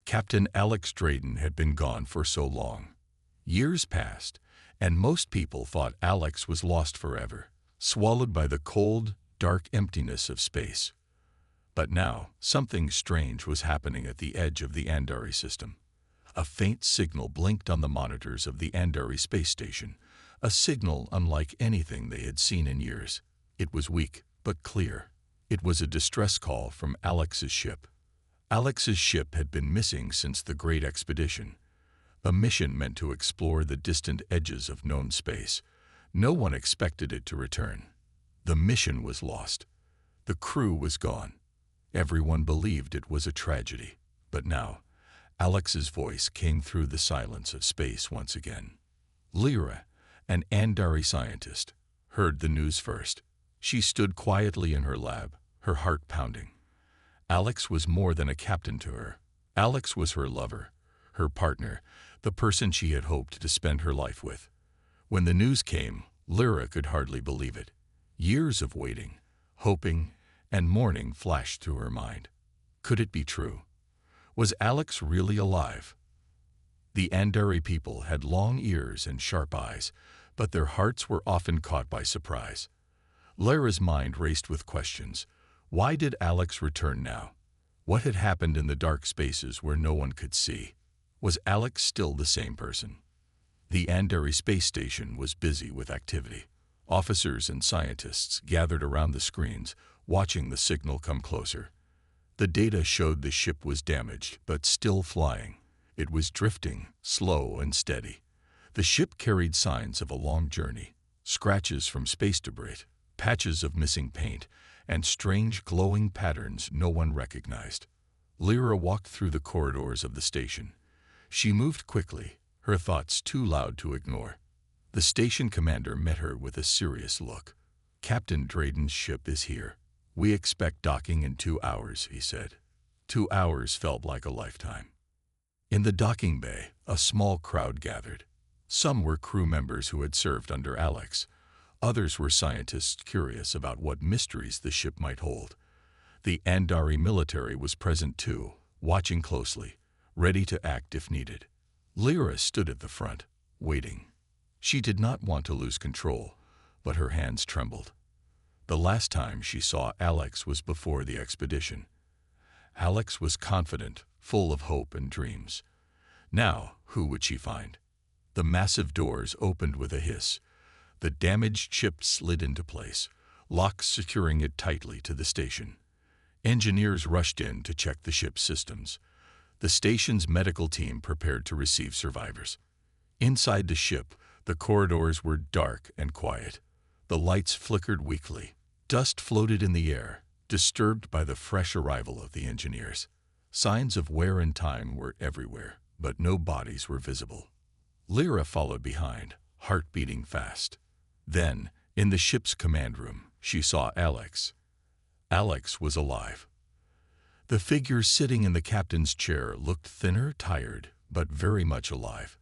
Captain Alex Drayton had been gone for so long. Years passed, and most people thought Alex was lost forever, swallowed by the cold, dark emptiness of space. But now, something strange was happening at the edge of the Andari system. A faint signal blinked on the monitors of the Andari space station, a signal unlike anything they had seen in years. It was weak, but clear. It was a distress call from Alex's ship. Alex's ship had been missing since the Great Expedition, a mission meant to explore the distant edges of known space. No one expected it to return. The mission was lost. The crew was gone. Everyone believed it was a tragedy. But now, Alex's voice came through the silence of space once again. Lyra, an Andari scientist, heard the news first. She stood quietly in her lab, her heart pounding. Alex was more than a captain to her. Alex was her lover, her partner, the person she had hoped to spend her life with. When the news came, Lyra could hardly believe it. Years of waiting, hoping, and mourning flashed through her mind. Could it be true? Was Alex really alive? The Andari people had long ears and sharp eyes, but their hearts were often caught by surprise. Lyra's mind raced with questions. Why did Alex return now? What had happened in the dark spaces where no one could see? Was Alex still the same person? The Andari space station was busy with activity. Officers and scientists gathered around the screens, watching the signal come closer. The data showed the ship was damaged, but still flying. It was drifting, slow and steady. The ship carried signs of a long journey, scratches from space debris, patches of missing paint, and strange glowing patterns no one recognized. Lyra walked through the corridors of the station. She moved quickly, her thoughts too loud to ignore. The station commander met her with a serious look. "Captain Drayton's ship is here. We expect docking in 2 hours," he said. 2 hours felt like a lifetime. In the docking bay, a small crowd gathered. Some were crew members who had served under Alex. Others were scientists curious about what mysteries the ship might hold. The Andari military was present too, watching closely, ready to act if needed. Lyra stood at the front, waiting. She did not want to lose control, but her hands trembled. The last time she saw Alex was before the expedition. Alex was confident, full of hope and dreams. Now, who would she find? The massive doors opened with a hiss. The damaged ship slid into place, locks securing it tightly to the station. Engineers rushed in to check the ship's systems. The station's medical team prepared to receive survivors. Inside the ship, the corridors were dark and quiet. The lights flickered weakly. Dust floated in the air, disturbed by the fresh arrival of the engineers. Signs of wear and time were everywhere, but no bodies were visible. Lyra followed behind, heart beating fast. Then, in the ship's command room, she saw Alex. Alex was alive. The figure sitting in the captain's chair looked thinner, tired, but very much alive.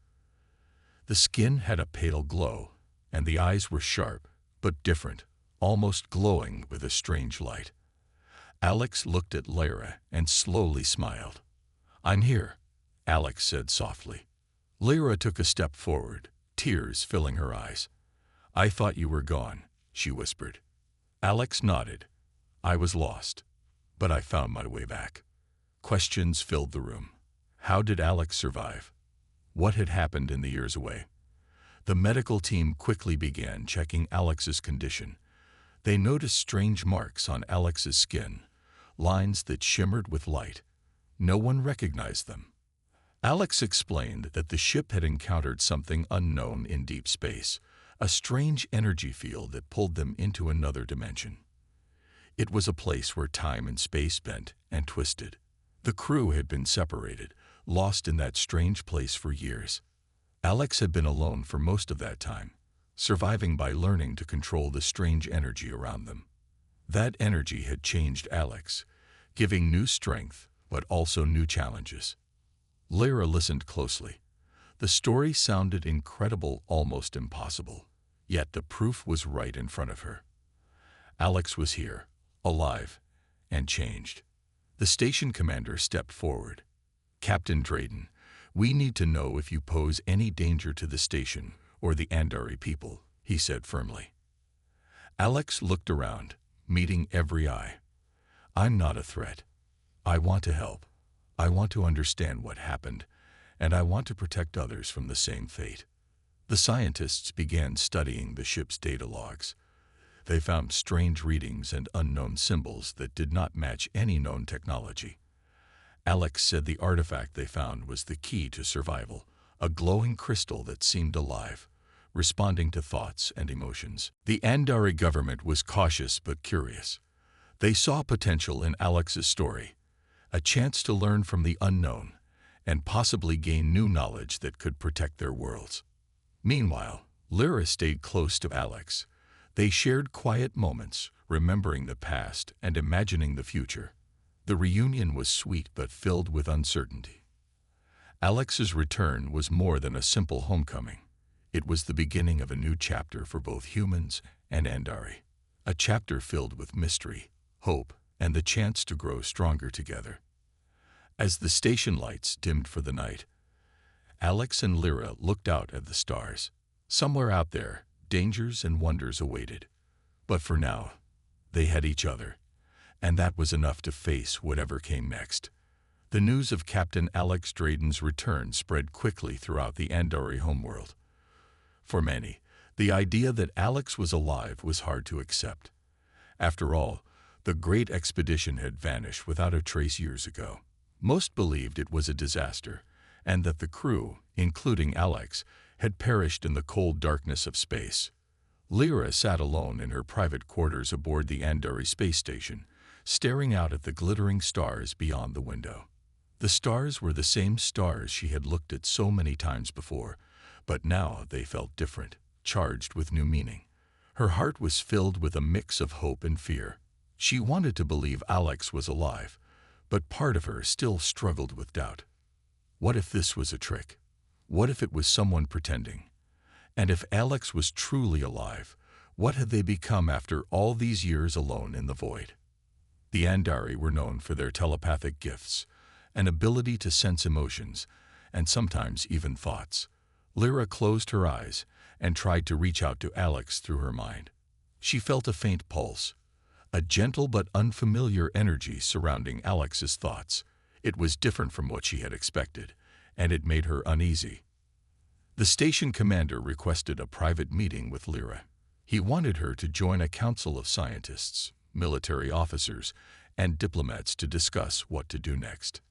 The skin had a pale glow, and the eyes were sharp, but different, almost glowing with a strange light. Alex looked at Lyra and slowly smiled. "I'm here," Alex said softly. Lyra took a step forward, tears filling her eyes. "I thought you were gone," she whispered. Alex nodded. "I was lost, but I found my way back." Questions filled the room. How did Alex survive? What had happened in the years away? The medical team quickly began checking Alex's condition. They noticed strange marks on Alex's skin, lines that shimmered with light. No one recognized them. Alex explained that the ship had encountered something unknown in deep space, a strange energy field that pulled them into another dimension. It was a place where time and space bent and twisted. The crew had been separated, lost in that strange place for years. Alex had been alone for most of that time, surviving by learning to control the strange energy around them. That energy had changed Alex, giving new strength, but also new challenges. Lyra listened closely. The story sounded incredible, almost impossible, yet the proof was right in front of her. Alex was here, alive, and changed. The station commander stepped forward. "Captain Drayden, we need to know if you pose any danger to the station or the Andari people," he said firmly. Alex looked around, meeting every eye. "I'm not a threat. I want to help. I want to understand what happened, and I want to protect others from the same fate." The scientists began studying the ship's data logs. They found strange readings and unknown symbols that did not match any known technology. Alex said the artifact they found was the key to survival, a glowing crystal that seemed alive, responding to thoughts and emotions. The Andari government was cautious but curious. They saw potential in Alex's story, a chance to learn from the unknown and possibly gain new knowledge that could protect their worlds. Meanwhile, Lyra stayed close to Alex. They shared quiet moments, remembering the past and imagining the future. The reunion was sweet but filled with uncertainty. Alex's return was more than a simple homecoming. It was the beginning of a new chapter for both humans and Andari. A chapter filled with mystery, hope, and the chance to grow stronger together. As the station lights dimmed for the night, Alex and Lyra looked out at the stars. Somewhere out there, dangers and wonders awaited. But for now, they had each other, and that was enough to face whatever came next. The news of Captain Alex Drayden's return spread quickly throughout the Andari homeworld. For many, the idea that Alex was alive was hard to accept. After all, the great expedition had vanished without a trace years ago. Most believed it was a disaster, and that the crew, including Alex, had perished in the cold darkness of space. Lyra sat alone in her private quarters aboard the Andari space station, staring out at the glittering stars beyond the window. The stars were the same stars she had looked at so many times before, but now they felt different, charged with new meaning. Her heart was filled with a mix of hope and fear. She wanted to believe Alex was alive, but part of her still struggled with doubt. What if this was a trick? What if it was someone pretending? And if Alex was truly alive, what had they become after all these years alone in the void? The Andari were known for their telepathic gifts, an ability to sense emotions, and sometimes even thoughts. Lyra closed her eyes and tried to reach out to Alex through her mind. She felt a faint pulse, a gentle but unfamiliar energy surrounding Alex's thoughts. It was different from what she had expected, and it made her uneasy. The station commander requested a private meeting with Lyra. He wanted her to join a council of scientists, military officers, and diplomats to discuss what to do next.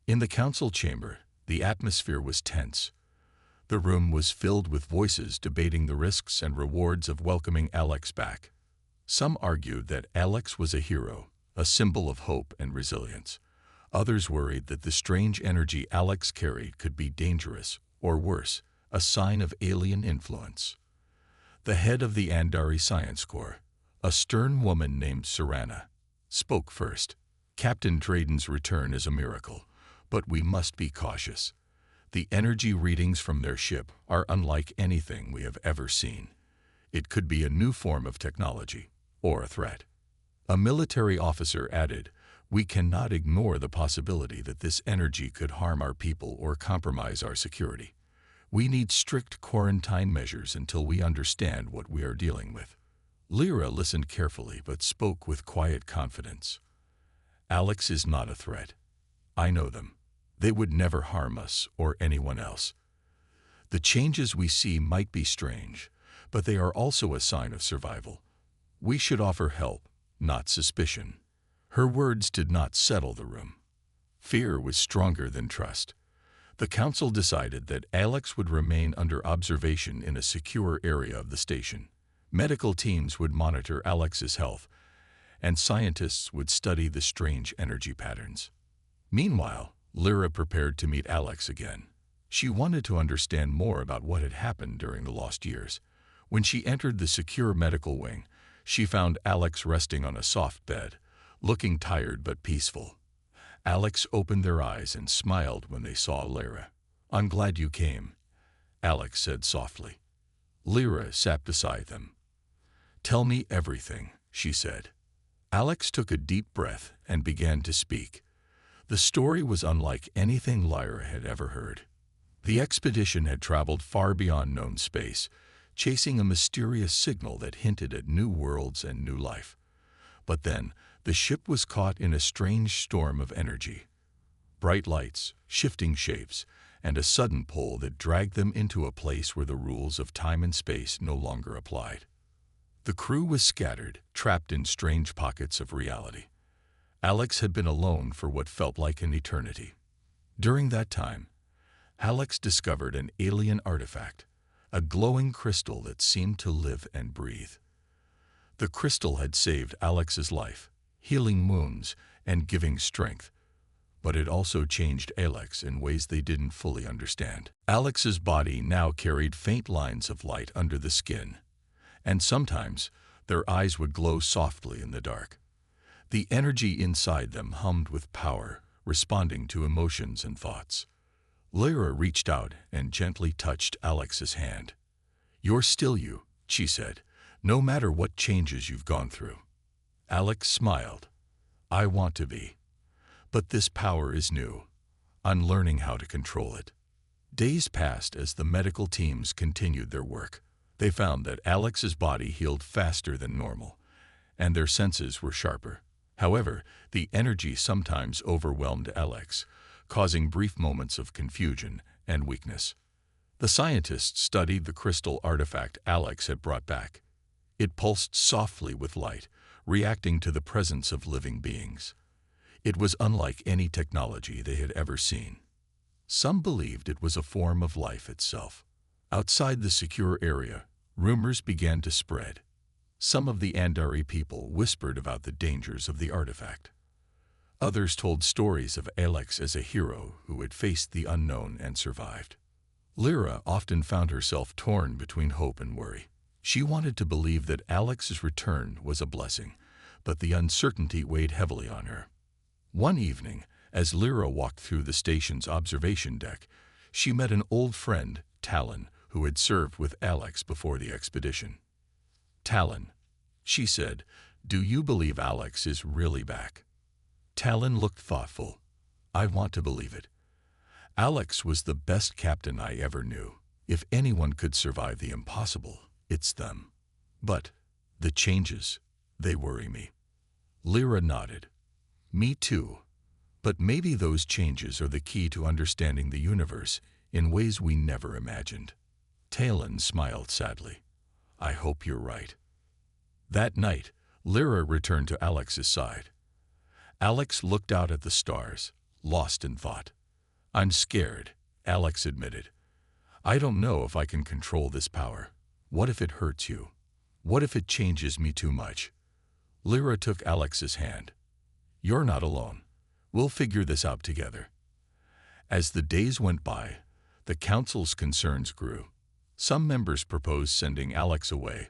In the council chamber, the atmosphere was tense. The room was filled with voices debating the risks and rewards of welcoming Alex back. Some argued that Alex was a hero, a symbol of hope and resilience. Others worried that the strange energy Alex carried could be dangerous, or worse, a sign of alien influence. The head of the Andari Science Corps, a stern woman named Serana, spoke first. "Captain Drayden's return is a miracle, but we must be cautious. The energy readings from their ship are unlike anything we have ever seen. It could be a new form of technology, or a threat." A military officer added, "We cannot ignore the possibility that this energy could harm our people or compromise our security. We need strict quarantine measures until we understand what we are dealing with." Lyra listened carefully but spoke with quiet confidence. "Alex is not a threat. I know them. They would never harm us or anyone else. The changes we see might be strange, but they are also a sign of survival. We should offer help, not suspicion." Her words did not settle the room. Fear was stronger than trust. The council decided that Alex would remain under observation in a secure area of the station. Medical teams would monitor Alex's health, and scientists would study the strange energy patterns. Meanwhile, Lyra prepared to meet Alex again. She wanted to understand more about what had happened during the lost years. When she entered the secure medical wing, she found Alex resting on a soft bed, looking tired but peaceful. Alex opened their eyes and smiled when they saw Lyra. "I'm glad you came," Alex said softly. Lyra sat beside them. "Tell me everything," she said. Alex took a deep breath and began to speak. The story was unlike anything Lyra had ever heard. The expedition had traveled far beyond known space, chasing a mysterious signal that hinted at new worlds and new life. But then, the ship was caught in a strange storm of energy. Bright lights, shifting shapes, and a sudden pull that dragged them into a place where the rules of time and space no longer applied. The crew was scattered, trapped in strange pockets of reality. Alex had been alone for what felt like an eternity. During that time, Alex discovered an alien artifact, a glowing crystal that seemed to live and breathe. The crystal had saved Alex's life, healing wounds and giving strength, but it also changed Alex in ways they didn't fully understand. Alex's body now carried faint lines of light under the skin, and sometimes their eyes would glow softly in the dark. The energy inside them hummed with power, responding to emotions and thoughts. Lyra reached out and gently touched Alex's hand. "You're still you," she said, "no matter what changes you've gone through." Alex smiled. "I want to be. But this power is new. I'm learning how to control it." Days passed as the medical teams continued their work. They found that Alex's body healed faster than normal, and their senses were sharper. However, the energy sometimes overwhelmed Alex, causing brief moments of confusion and weakness. The scientists studied the crystal artifact Alex had brought back. It pulsed softly with light, reacting to the presence of living beings. It was unlike any technology they had ever seen. Some believed it was a form of life itself. Outside the secure area, rumors began to spread. Some of the Andari people whispered about the dangers of the artifact. Others told stories of Alex as a hero who had faced the unknown and survived. Lyra often found herself torn between hope and worry. She wanted to believe that Alex's return was a blessing, but the uncertainty weighed heavily on her. One evening, as Lyra walked through the station's observation deck, she met an old friend, Talon, who had served with Alex before the expedition. "Talon," she said, "do you believe Alex is really back?" Talon looked thoughtful. "I want to believe it. Alex was the best captain I ever knew. If anyone could survive the impossible, it's them. But the changes, they worry me." Lyra nodded. "Me too. But maybe those changes are the key to understanding the universe in ways we never imagined." Talon smiled sadly. "I hope you're right." That night, Lyra returned to Alex's side. Alex looked out at the stars, lost in thought. "I'm scared," Alex admitted. "I don't know if I can control this power. What if it hurts you? What if it changes me too much?" Lyra took Alex's hand. "You're not alone. We'll figure this out together." As the days went by, the council's concerns grew. Some members proposed sending Alex away,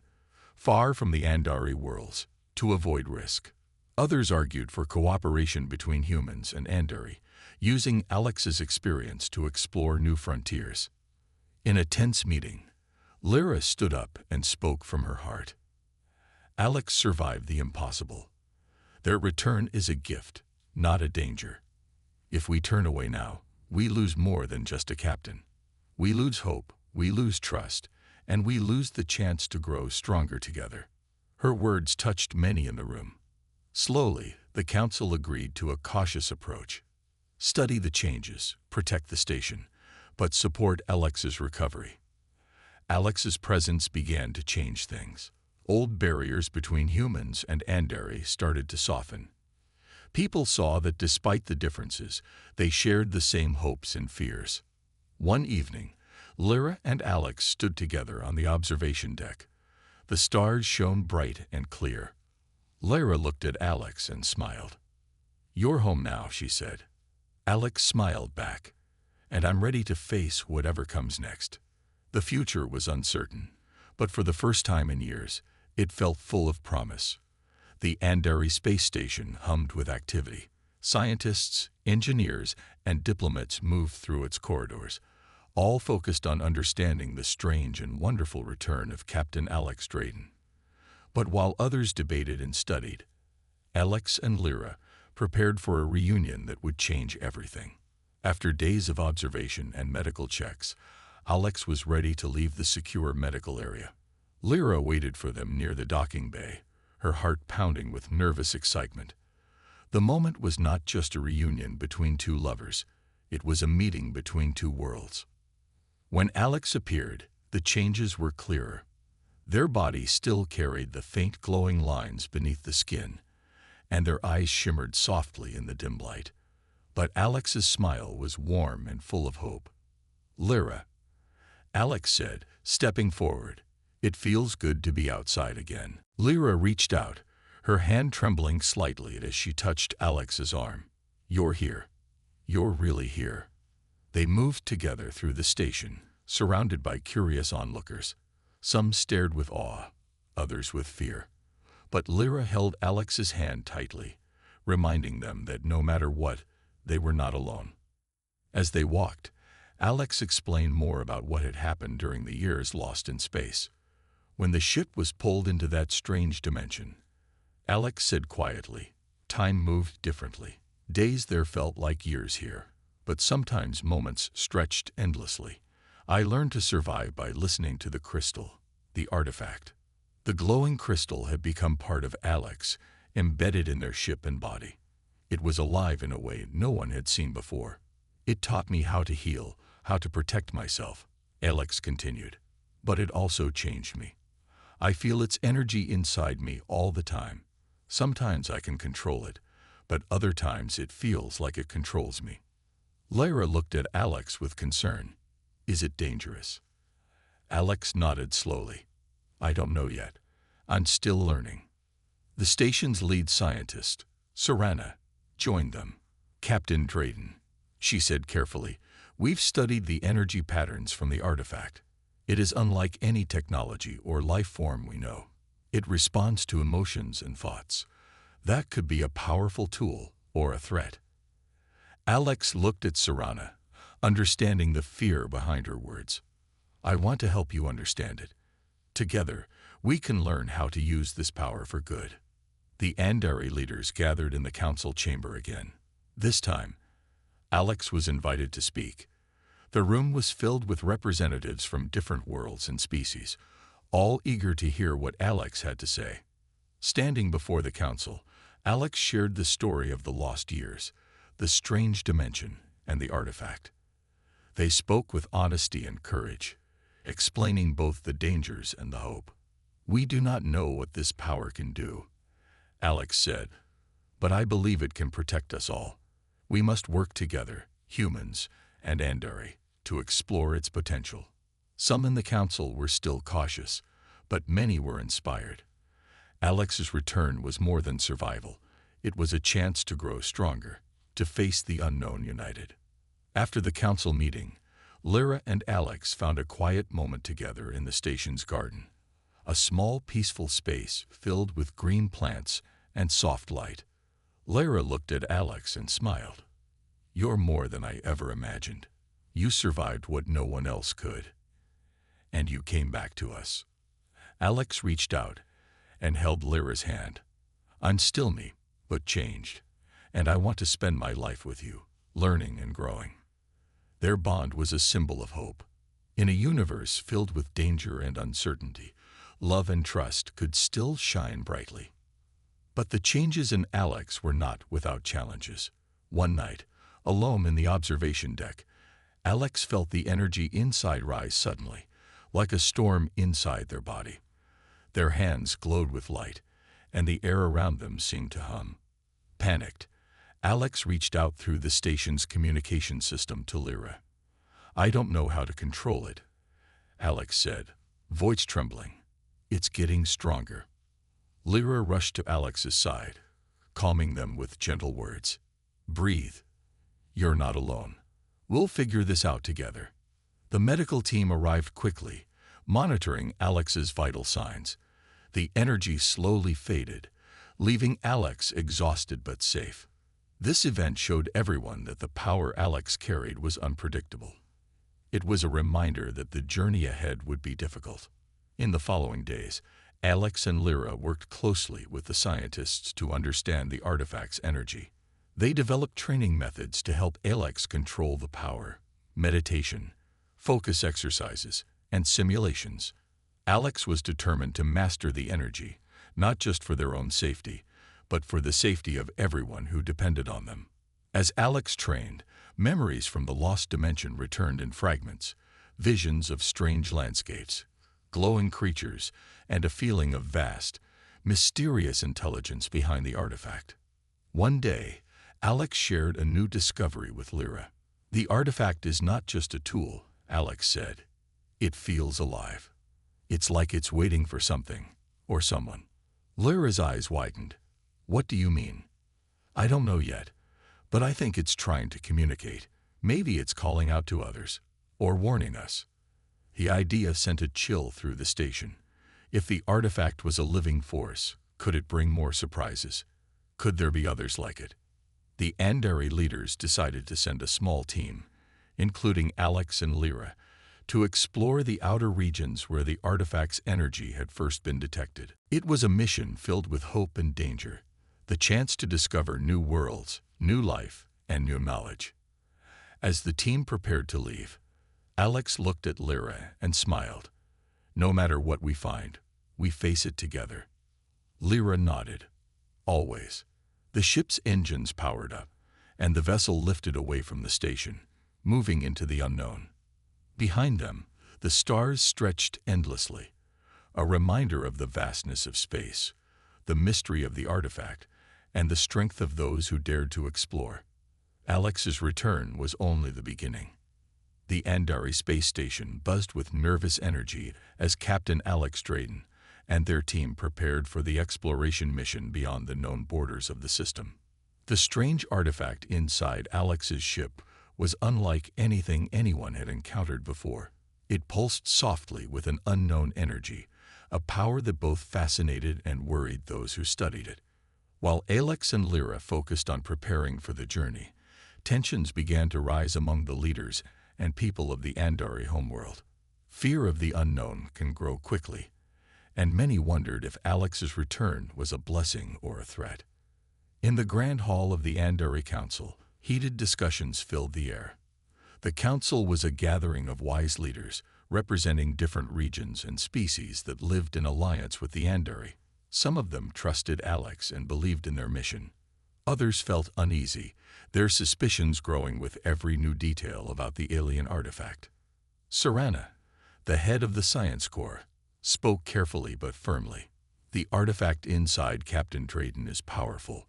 far from the Andari worlds, to avoid risk. Others argued for cooperation between humans and Andari, using Alex's experience to explore new frontiers. In a tense meeting, Lyra stood up and spoke from her heart. "Alex survived the impossible. Their return is a gift, not a danger. If we turn away now, we lose more than just a captain. We lose hope, we lose trust, and we lose the chance to grow stronger together." Her words touched many in the room. Slowly, the council agreed to a cautious approach. Study the changes, protect the station, but support Alex's recovery. Alex's presence began to change things. Old barriers between humans and Andari started to soften. People saw that despite the differences, they shared the same hopes and fears. One evening, Lyra and Alex stood together on the observation deck. The stars shone bright and clear. Lyra looked at Alex and smiled. "You're home now," she said. Alex smiled back. "And I'm ready to face whatever comes next." The future was uncertain, but for the first time in years, it felt full of promise. The Andari space station hummed with activity. Scientists, engineers, and diplomats moved through its corridors, all focused on understanding the strange and wonderful return of Captain Alex Drayton. But while others debated and studied, Alex and Lyra prepared for a reunion that would change everything. After days of observation and medical checks, Alex was ready to leave the secure medical area. Lyra waited for them near the docking bay, her heart pounding with nervous excitement. The moment was not just a reunion between two lovers, it was a meeting between two worlds. When Alex appeared, the changes were clearer. Their bodies still carried the faint glowing lines beneath the skin, and their eyes shimmered softly in the dim light. But Alex's smile was warm and full of hope. "Lyra," Alex said, stepping forward, "it feels good to be outside again." Lyra reached out, her hand trembling slightly as she touched Alex's arm. "You're here. You're really here." They moved together through the station, surrounded by curious onlookers. Some stared with awe, others with fear. But Lyra held Alex's hand tightly, reminding them that no matter what, they were not alone. As they walked, Alex explained more about what had happened during the years lost in space. When the ship was pulled into that strange dimension, Alex said quietly, "Time moved differently. Days there felt like years here, but sometimes moments stretched endlessly. I learned to survive by listening to the crystal, the artifact." The glowing crystal had become part of Alex, embedded in their ship and body. It was alive in a way no one had seen before. "It taught me how to heal, how to protect myself," Alex continued. "But it also changed me. I feel its energy inside me all the time. Sometimes I can control it, but other times it feels like it controls me." Lyra looked at Alex with concern. "Is it dangerous?" Alex nodded slowly. "I don't know yet. I'm still learning." The station's lead scientist, Serana, joined them. "Captain Drayton," she said carefully, "we've studied the energy patterns from the artifact. It is unlike any technology or life form we know. It responds to emotions and thoughts. That could be a powerful tool or a threat." Alex looked at Serana, understanding the fear behind her words. "I want to help you understand it. Together, we can learn how to use this power for good." The Andari leaders gathered in the council chamber again. This time, Alex was invited to speak. The room was filled with representatives from different worlds and species, all eager to hear what Alex had to say. Standing before the council, Alex shared the story of the lost years, the strange dimension, and the artifact. They spoke with honesty and courage, explaining both the dangers and the hope. "We do not know what this power can do," Alex said, "but I believe it can protect us all. We must work together, humans and Andari, to explore its potential." Some in the council were still cautious, but many were inspired. Alex's return was more than survival. It was a chance to grow stronger, to face the unknown united. After the council meeting, Lyra and Alex found a quiet moment together in the station's garden. A small, peaceful space filled with green plants and soft light. Lyra looked at Alex and smiled. "You're more than I ever imagined. You survived what no one else could. And you came back to us." Alex reached out and held Lyra's hand. "I'm still me, but changed, and I want to spend my life with you, learning and growing." Their bond was a symbol of hope. In a universe filled with danger and uncertainty, love and trust could still shine brightly. But the changes in Alex were not without challenges. One night, alone in the observation deck, Alex felt the energy inside rise suddenly, like a storm inside their body. Their hands glowed with light, and the air around them seemed to hum. Panicked, Alex reached out through the station's communication system to Lyra. "I don't know how to control it," Alex said, voice trembling. "It's getting stronger." Lyra rushed to Alex's side, calming them with gentle words. "Breathe. You're not alone. We'll figure this out together." The medical team arrived quickly, monitoring Alex's vital signs. The energy slowly faded, leaving Alex exhausted but safe. This event showed everyone that the power Alex carried was unpredictable. It was a reminder that the journey ahead would be difficult. In the following days, Alex and Lyra worked closely with the scientists to understand the artifact's energy. They developed training methods to help Alex control the power: meditation, focus exercises, and simulations. Alex was determined to master the energy, not just for their own safety, but for the safety of everyone who depended on them. As Alex trained, memories from the lost dimension returned in fragments: visions of strange landscapes, glowing creatures, and a feeling of vast, mysterious intelligence behind the artifact. One day, Alex shared a new discovery with Lyra. "The artifact is not just a tool," Alex said. "It feels alive. It's like it's waiting for something, or someone." Lyra's eyes widened. "What do you mean?" "I don't know yet, but I think it's trying to communicate. Maybe it's calling out to others, or warning us." The idea sent a chill through the station. If the artifact was a living force, could it bring more surprises? Could there be others like it? The Andari leaders decided to send a small team, including Alex and Lyra, to explore the outer regions where the artifact's energy had first been detected. It was a mission filled with hope and danger, the chance to discover new worlds, new life, and new knowledge. As the team prepared to leave, Alex looked at Lyra and smiled. "No matter what we find, we face it together." Lyra nodded. "Always." The ship's engines powered up, and the vessel lifted away from the station, moving into the unknown. Behind them, the stars stretched endlessly, a reminder of the vastness of space, the mystery of the artifact, and the strength of those who dared to explore. Alex's return was only the beginning. The Andari space station buzzed with nervous energy as Captain Alex Drayton and their team prepared for the exploration mission beyond the known borders of the system. The strange artifact inside Alex's ship was unlike anything anyone had encountered before. It pulsed softly with an unknown energy, a power that both fascinated and worried those who studied it. While Alex and Lyra focused on preparing for the journey, tensions began to rise among the leaders and people of the Andari homeworld. Fear of the unknown can grow quickly, and many wondered if Alex's return was a blessing or a threat. In the Grand Hall of the Andari Council, heated discussions filled the air. The council was a gathering of wise leaders representing different regions and species that lived in alliance with the Andari. Some of them trusted Alex and believed in their mission. Others felt uneasy, their suspicions growing with every new detail about the alien artifact. Serana, the head of the Science Corps, spoke carefully but firmly. "The artifact inside Captain Drayton is powerful,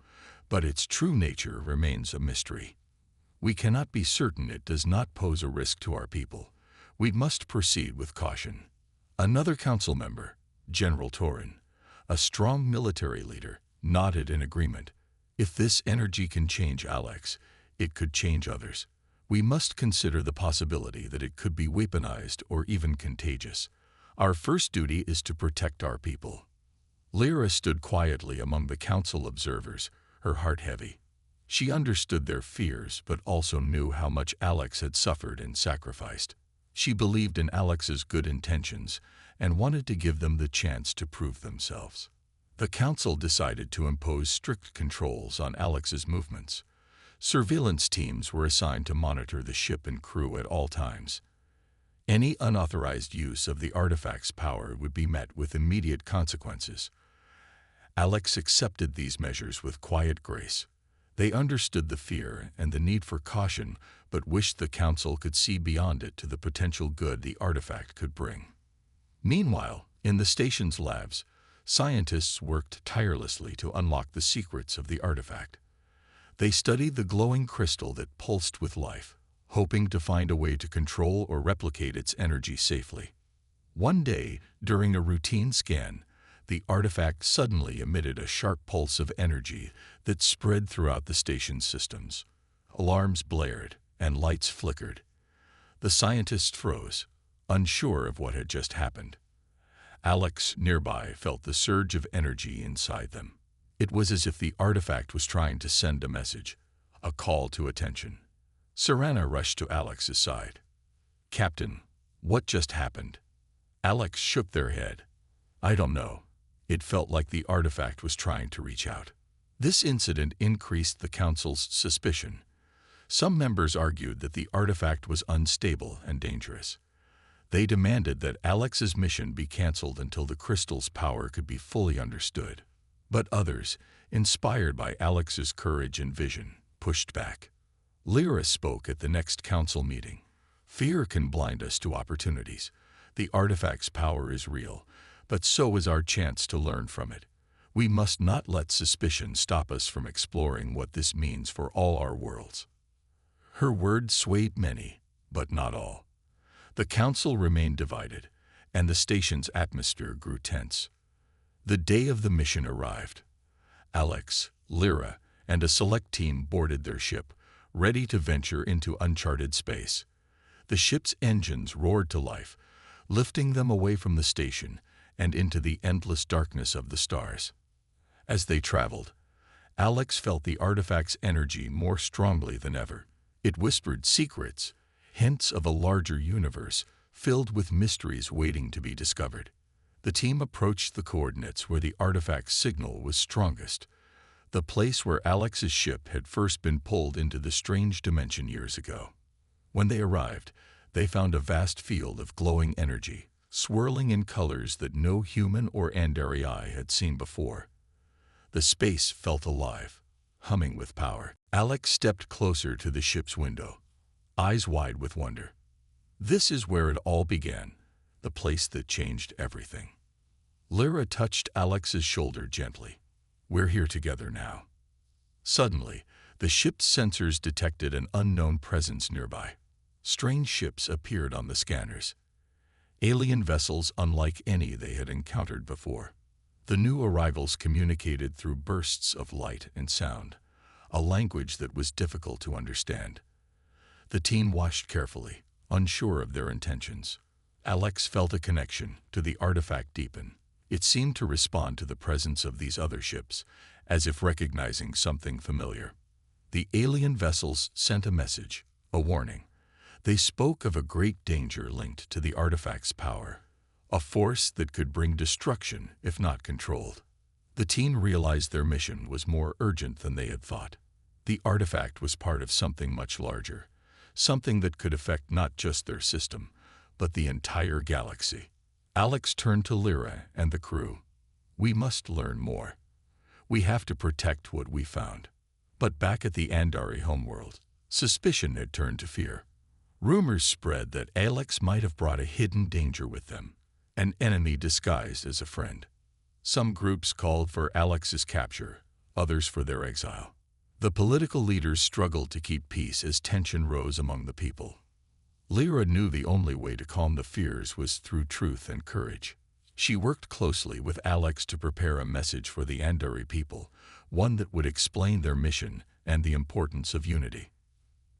but its true nature remains a mystery. We cannot be certain it does not pose a risk to our people. We must proceed with caution." Another council member, General Torin, a strong military leader, nodded in agreement. "If this energy can change Alex, it could change others. We must consider the possibility that it could be weaponized or even contagious. Our first duty is to protect our people." Lyra stood quietly among the council observers, her heart heavy. She understood their fears but also knew how much Alex had suffered and sacrificed. She believed in Alex's good intentions and wanted to give them the chance to prove themselves. The council decided to impose strict controls on Alex's movements. Surveillance teams were assigned to monitor the ship and crew at all times. Any unauthorized use of the artifact's power would be met with immediate consequences. Alex accepted these measures with quiet grace. They understood the fear and the need for caution, but wished the council could see beyond it to the potential good the artifact could bring. Meanwhile, in the station's labs, scientists worked tirelessly to unlock the secrets of the artifact. They studied the glowing crystal that pulsed with life, hoping to find a way to control or replicate its energy safely. One day, during a routine scan, the artifact suddenly emitted a sharp pulse of energy that spread throughout the station's systems. Alarms blared and lights flickered. The scientists froze, unsure of what had just happened. Alex, nearby, felt the surge of energy inside them. It was as if the artifact was trying to send a message, a call to attention. Serana rushed to Alex's side. "Captain, what just happened?" Alex shook their head. "I don't know. It felt like the artifact was trying to reach out." This incident increased the Council's suspicion. Some members argued that the artifact was unstable and dangerous. They demanded that Alex's mission be cancelled until the crystal's power could be fully understood. But others, inspired by Alex's courage and vision, pushed back. Lyra spoke at the next council meeting. Fear can blind us to opportunities. The artifact's power is real, but so is our chance to learn from it. We must not let suspicion stop us from exploring what this means for all our worlds. Her words swayed many, but not all. The council remained divided, and the station's atmosphere grew tense. The day of the mission arrived. Alex, Lyra, and a select team boarded their ship, ready to venture into uncharted space. The ship's engines roared to life, lifting them away from the station and into the endless darkness of the stars. As they traveled, Alex felt the artifact's energy more strongly than ever. It whispered secrets, hints of a larger universe filled with mysteries waiting to be discovered. The team approached the coordinates where the artifact's signal was strongest, the place where Alex's ship had first been pulled into the strange dimension years ago. When they arrived, they found a vast field of glowing energy, swirling in colors that no human or Andari eye had seen before. The space felt alive, humming with power. Alex stepped closer to the ship's window, eyes wide with wonder. This is where it all began, the place that changed everything. Lyra touched Alex's shoulder gently. We're here together now. Suddenly, the ship's sensors detected an unknown presence nearby. Strange ships appeared on the scanners. Alien vessels unlike any they had encountered before. The new arrivals communicated through bursts of light and sound, a language that was difficult to understand. The team watched carefully, unsure of their intentions. Alex felt a connection to the artifact deepen. It seemed to respond to the presence of these other ships, as if recognizing something familiar. The alien vessels sent a message, a warning. They spoke of a great danger linked to the artifact's power, a force that could bring destruction if not controlled. The team realized their mission was more urgent than they had thought. The artifact was part of something much larger, something that could affect not just their system, but the entire galaxy. Alex turned to Lyra and the crew. We must learn more. We have to protect what we found. But back at the Andari homeworld, suspicion had turned to fear. Rumors spread that Alex might have brought a hidden danger with them, an enemy disguised as a friend. Some groups called for Alex's capture, others for their exile. The political leaders struggled to keep peace as tension rose among the people. Lyra knew the only way to calm the fears was through truth and courage. She worked closely with Alex to prepare a message for the Andari people, one that would explain their mission and the importance of unity.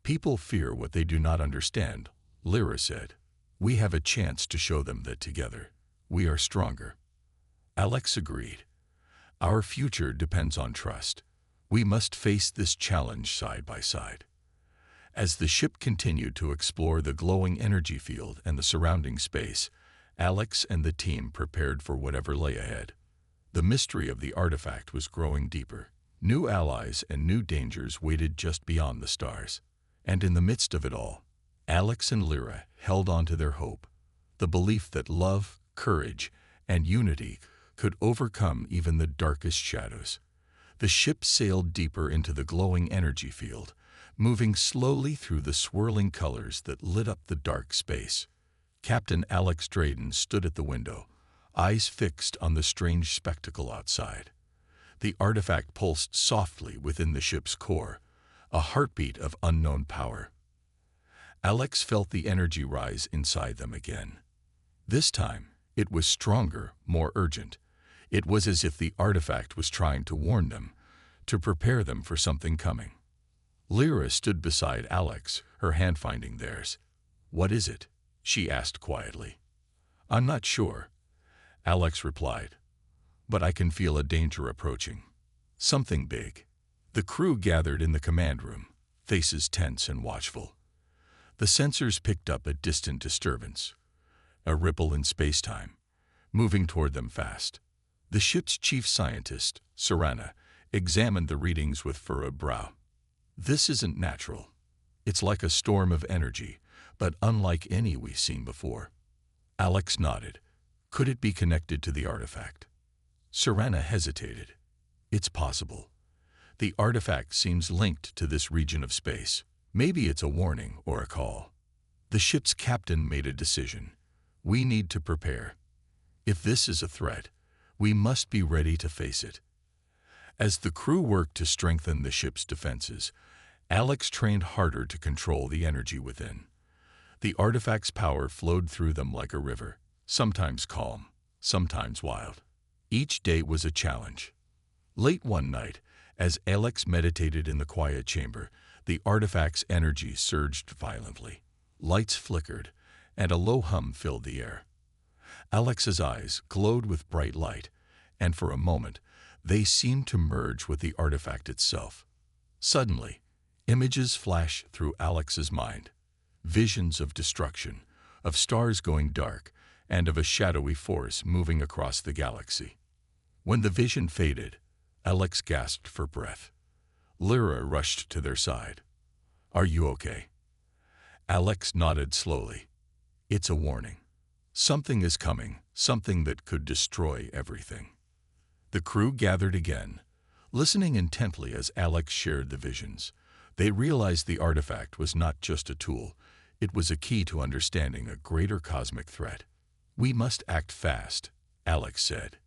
People fear what they do not understand, Lyra said. We have a chance to show them that together, we are stronger. Alex agreed. Our future depends on trust. We must face this challenge side by side. As the ship continued to explore the glowing energy field and the surrounding space, Alex and the team prepared for whatever lay ahead. The mystery of the artifact was growing deeper. New allies and new dangers waited just beyond the stars. And in the midst of it all, Alex and Lyra held on to their hope, the belief that love, courage, and unity could overcome even the darkest shadows. The ship sailed deeper into the glowing energy field, moving slowly through the swirling colors that lit up the dark space. Captain Alex Drayden stood at the window, eyes fixed on the strange spectacle outside. The artifact pulsed softly within the ship's core, a heartbeat of unknown power. Alex felt the energy rise inside them again. This time, it was stronger, more urgent. It was as if the artifact was trying to warn them, to prepare them for something coming. Lyra stood beside Alex, her hand finding theirs. What is it? She asked quietly. I'm not sure, Alex replied, but I can feel a danger approaching. Something big. The crew gathered in the command room, faces tense and watchful. The sensors picked up a distant disturbance, a ripple in space-time, moving toward them fast. The ship's chief scientist, Serana, examined the readings with furrowed brow. This isn't natural. It's like a storm of energy, but unlike any we've seen before. Alex nodded. Could it be connected to the artifact? Serana hesitated. It's possible. The artifact seems linked to this region of space. Maybe it's a warning or a call. The ship's captain made a decision. We need to prepare. If this is a threat, we must be ready to face it. As the crew worked to strengthen the ship's defenses, Alex trained harder to control the energy within. The artifact's power flowed through them like a river, sometimes calm, sometimes wild. Each day was a challenge. Late one night, as Alex meditated in the quiet chamber, the artifact's energy surged violently. Lights flickered, and a low hum filled the air. Alex's eyes glowed with bright light, and for a moment, they seemed to merge with the artifact itself. Suddenly, images flashed through Alex's mind. Visions of destruction, of stars going dark, and of a shadowy force moving across the galaxy. When the vision faded, Alex gasped for breath. Lyra rushed to their side. "Are you okay?" Alex nodded slowly. "It's a warning. Something is coming, something that could destroy everything." The crew gathered again, listening intently as Alex shared the visions. They realized the artifact was not just a tool, it was a key to understanding a greater cosmic threat. "We must act fast," Alex said.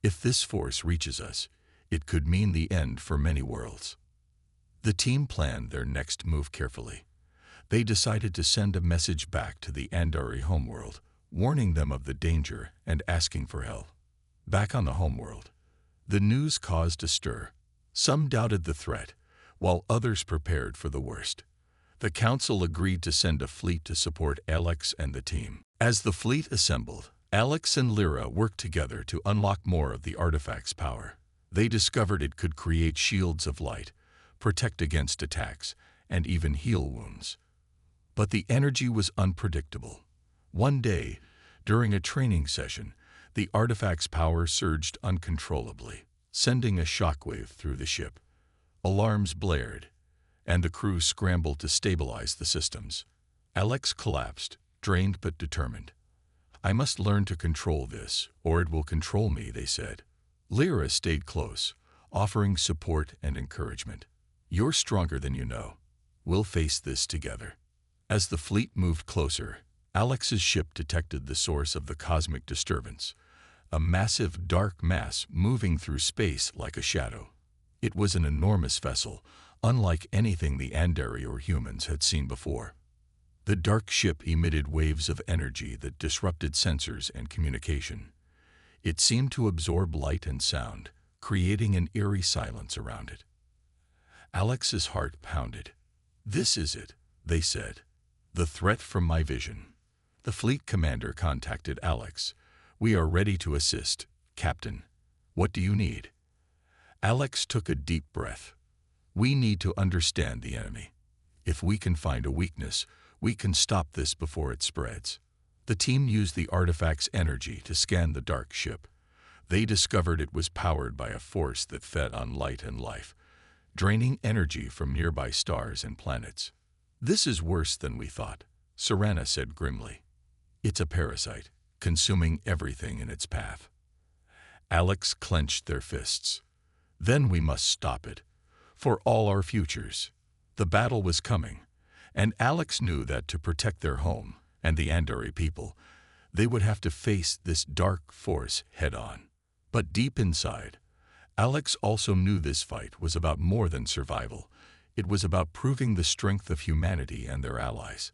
"If this force reaches us, it could mean the end for many worlds." The team planned their next move carefully. They decided to send a message back to the Andari homeworld, warning them of the danger and asking for help. Back on the homeworld, the news caused a stir. Some doubted the threat, while others prepared for the worst. The council agreed to send a fleet to support Alex and the team. As the fleet assembled, Alex and Lyra worked together to unlock more of the artifact's power. They discovered it could create shields of light, protect against attacks, and even heal wounds. But the energy was unpredictable. One day, during a training session, the artifact's power surged uncontrollably, sending a shockwave through the ship. Alarms blared, and the crew scrambled to stabilize the systems. Alex collapsed, drained but determined. "I must learn to control this, or it will control me," they said. Lyra stayed close, offering support and encouragement. "You're stronger than you know. We'll face this together." As the fleet moved closer, Alex's ship detected the source of the cosmic disturbance, a massive dark mass moving through space like a shadow. It was an enormous vessel, unlike anything the Andari or humans had seen before. The dark ship emitted waves of energy that disrupted sensors and communication. It seemed to absorb light and sound, creating an eerie silence around it. Alex's heart pounded. "This is it," they said. "The threat from my vision." The fleet commander contacted Alex. "We are ready to assist, Captain. What do you need?" Alex took a deep breath. "We need to understand the enemy. If we can find a weakness, we can stop this before it spreads." The team used the artifact's energy to scan the dark ship. They discovered it was powered by a force that fed on light and life, draining energy from nearby stars and planets. "This is worse than we thought," Serana said grimly. "It's a parasite, consuming everything in its path." Alex clenched their fists. "Then we must stop it, for all our futures." The battle was coming, and Alex knew that to protect their home and the Andari people, they would have to face this dark force head-on. But deep inside, Alex also knew this fight was about more than survival. It was about proving the strength of humanity and their allies.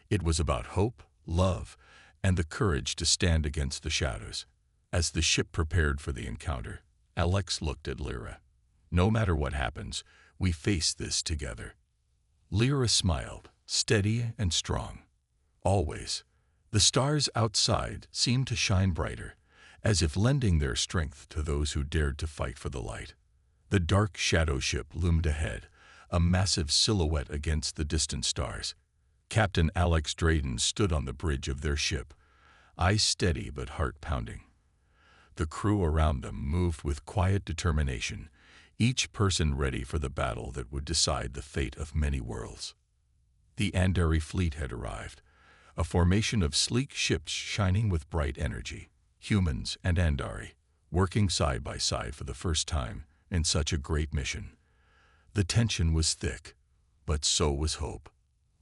It was about hope, love, and the courage to stand against the shadows. As the ship prepared for the encounter, Alex looked at Lyra. "No matter what happens, we face this together." Lyra smiled, steady and strong. "Always." The stars outside seemed to shine brighter, as if lending their strength to those who dared to fight for the light. The dark shadow ship loomed ahead, a massive silhouette against the distant stars. Captain Alex Drayden stood on the bridge of their ship, eyes steady but heart pounding. The crew around them moved with quiet determination, each person ready for the battle that would decide the fate of many worlds. The Andari fleet had arrived, a formation of sleek ships shining with bright energy, humans and Andari, working side by side for the first time in such a great mission. The tension was thick, but so was hope.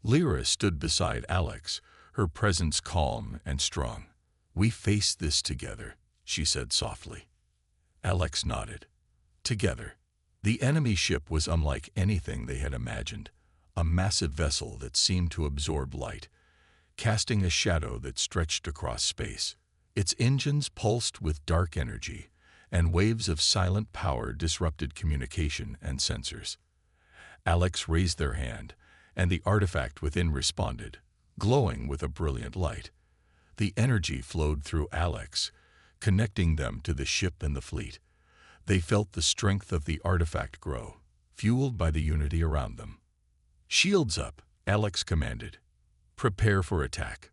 Lyra stood beside Alex, her presence calm and strong. "We face this together," she said softly. Alex nodded. Together. The enemy ship was unlike anything they had imagined, a massive vessel that seemed to absorb light, casting a shadow that stretched across space. Its engines pulsed with dark energy, and waves of silent power disrupted communication and sensors. Alex raised their hand, and the artifact within responded, glowing with a brilliant light. The energy flowed through Alex, connecting them to the ship and the fleet. They felt the strength of the artifact grow, fueled by the unity around them. "Shields up," Alex commanded. "Prepare for attack."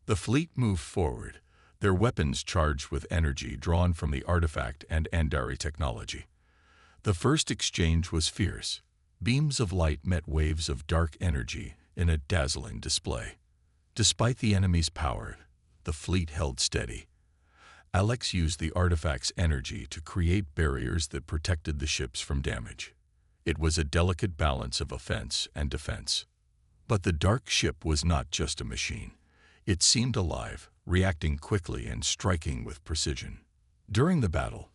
The fleet moved forward, their weapons charged with energy drawn from the artifact and Andari technology. The first exchange was fierce. Beams of light met waves of dark energy in a dazzling display. Despite the enemy's power, the fleet held steady. Alex used the artifact's energy to create barriers that protected the ships from damage. It was a delicate balance of offense and defense. But the dark ship was not just a machine. It seemed alive, reacting quickly and striking with precision. During the battle,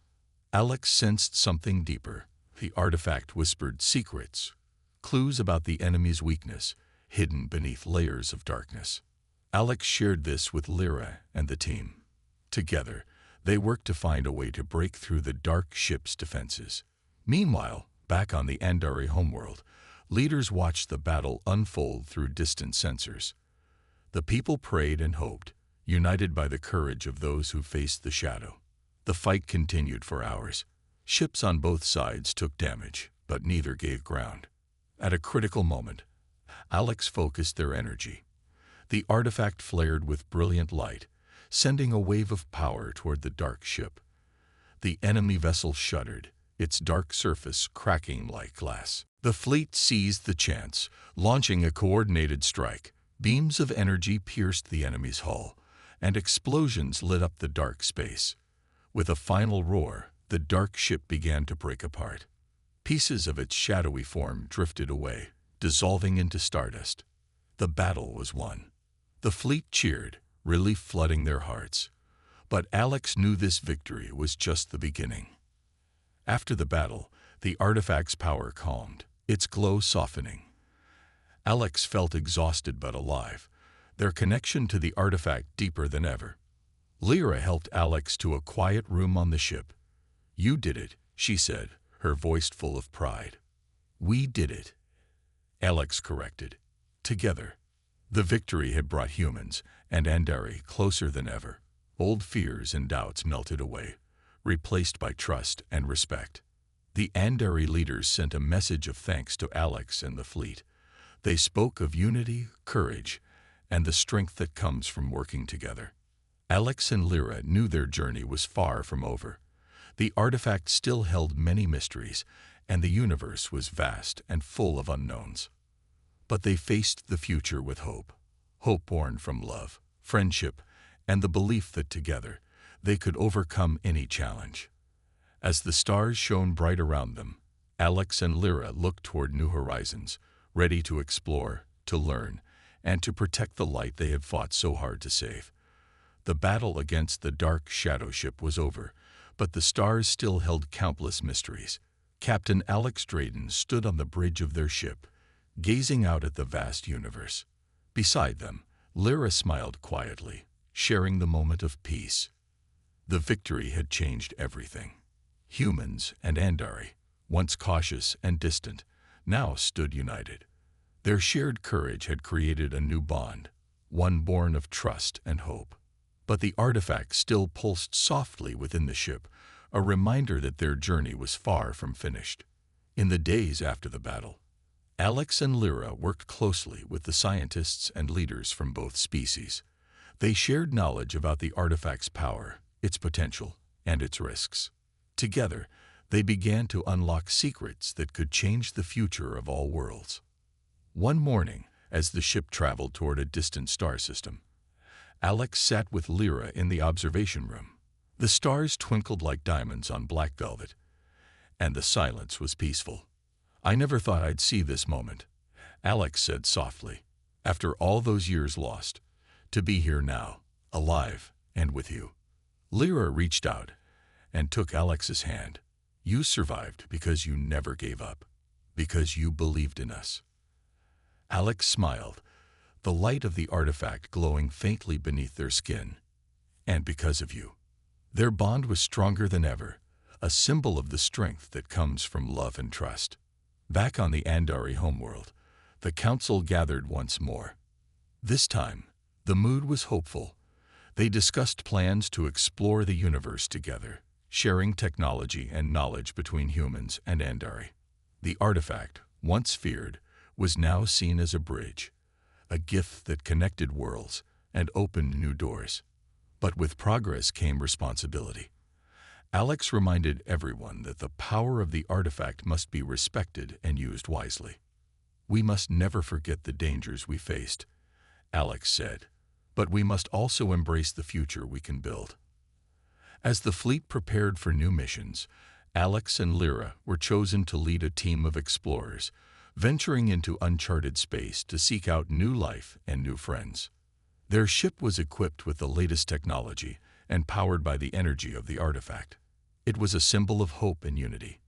Alex sensed something deeper. The artifact whispered secrets, clues about the enemy's weakness, hidden beneath layers of darkness. Alex shared this with Lyra and the team. Together, they worked to find a way to break through the dark ship's defenses. Meanwhile, back on the Andari homeworld, leaders watched the battle unfold through distant sensors. The people prayed and hoped, united by the courage of those who faced the shadow. The fight continued for hours. Ships on both sides took damage, but neither gave ground. At a critical moment, Alex focused their energy. The artifact flared with brilliant light, sending a wave of power toward the dark ship. The enemy vessel shuddered, its dark surface cracking like glass. The fleet seized the chance, launching a coordinated strike. Beams of energy pierced the enemy's hull, and explosions lit up the dark space. With a final roar, the dark ship began to break apart. Pieces of its shadowy form drifted away, dissolving into stardust. The battle was won. The fleet cheered, relief flooding their hearts. But Alex knew this victory was just the beginning. After the battle, the artifact's power calmed, its glow softening. Alex felt exhausted but alive, their connection to the artifact deeper than ever. Lyra helped Alex to a quiet room on the ship. "You did it," she said, her voice full of pride. "We did it," Alex corrected. Together. The victory had brought humans and Andari closer than ever. Old fears and doubts melted away, replaced by trust and respect. The Andari leaders sent a message of thanks to Alex and the fleet. They spoke of unity, courage, and the strength that comes from working together. Alex and Lyra knew their journey was far from over. The artifact still held many mysteries, and the universe was vast and full of unknowns. But they faced the future with hope. Hope born from love, friendship, and the belief that together they could overcome any challenge. As the stars shone bright around them, Alex and Lyra looked toward new horizons, ready to explore, to learn, and to protect the light they had fought so hard to save. The battle against the dark shadow ship was over, but the stars still held countless mysteries. Captain Alex Drayden stood on the bridge of their ship, gazing out at the vast universe. Beside them, Lyra smiled quietly, sharing the moment of peace. The victory had changed everything. Humans and Andari, once cautious and distant, now stood united. Their shared courage had created a new bond, one born of trust and hope. But the artifact still pulsed softly within the ship, a reminder that their journey was far from finished. In the days after the battle, Alex and Lyra worked closely with the scientists and leaders from both species. They shared knowledge about the artifact's power, its potential, and its risks. Together, They began to unlock secrets that could change the future of all worlds. One morning, as the ship traveled toward a distant star system, Alex sat with Lyra in the observation room. The stars twinkled like diamonds on black velvet, and the silence was peaceful. "I never thought I'd see this moment," Alex said softly. "After all those years lost, to be here now, alive and with you." Lyra reached out and took Alex's hand. "You survived because you never gave up, because you believed in us." Alex smiled, the light of the artifact glowing faintly beneath their skin. "And because of you." Their bond was stronger than ever, a symbol of the strength that comes from love and trust. Back on the Andari homeworld, the council gathered once more. This time, the mood was hopeful. They discussed plans to explore the universe together, sharing technology and knowledge between humans and Andari. The artifact, once feared, was now seen as a bridge, a gift that connected worlds and opened new doors. But with progress came responsibility. Alex reminded everyone that the power of the artifact must be respected and used wisely. "We must never forget the dangers we faced," Alex said, "but we must also embrace the future we can build." As the fleet prepared for new missions, Alex and Lyra were chosen to lead a team of explorers, venturing into uncharted space to seek out new life and new friends. Their ship was equipped with the latest technology and powered by the energy of the artifact. It was a symbol of hope and unity.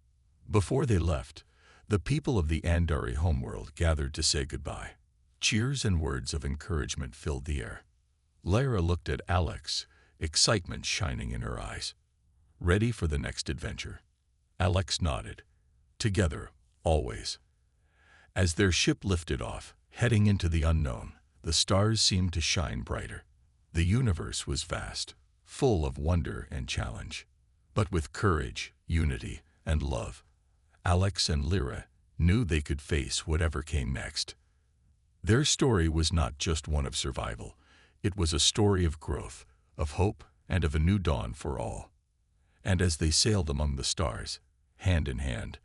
Before they left, the people of the Andari homeworld gathered to say goodbye. Cheers and words of encouragement filled the air. Lyra looked at Alex, excitement shining in her eyes. "Ready for the next adventure?" Alex nodded. "Together, always." As their ship lifted off, heading into the unknown, the stars seemed to shine brighter. The universe was vast, full of wonder and challenge. But with courage, unity, and love, Alex and Lyra knew they could face whatever came next. Their story was not just one of survival. It was a story of growth, of hope, and of a new dawn for all. And as they sailed among the stars, hand in hand,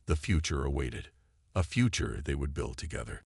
the future awaited, a future they would build together.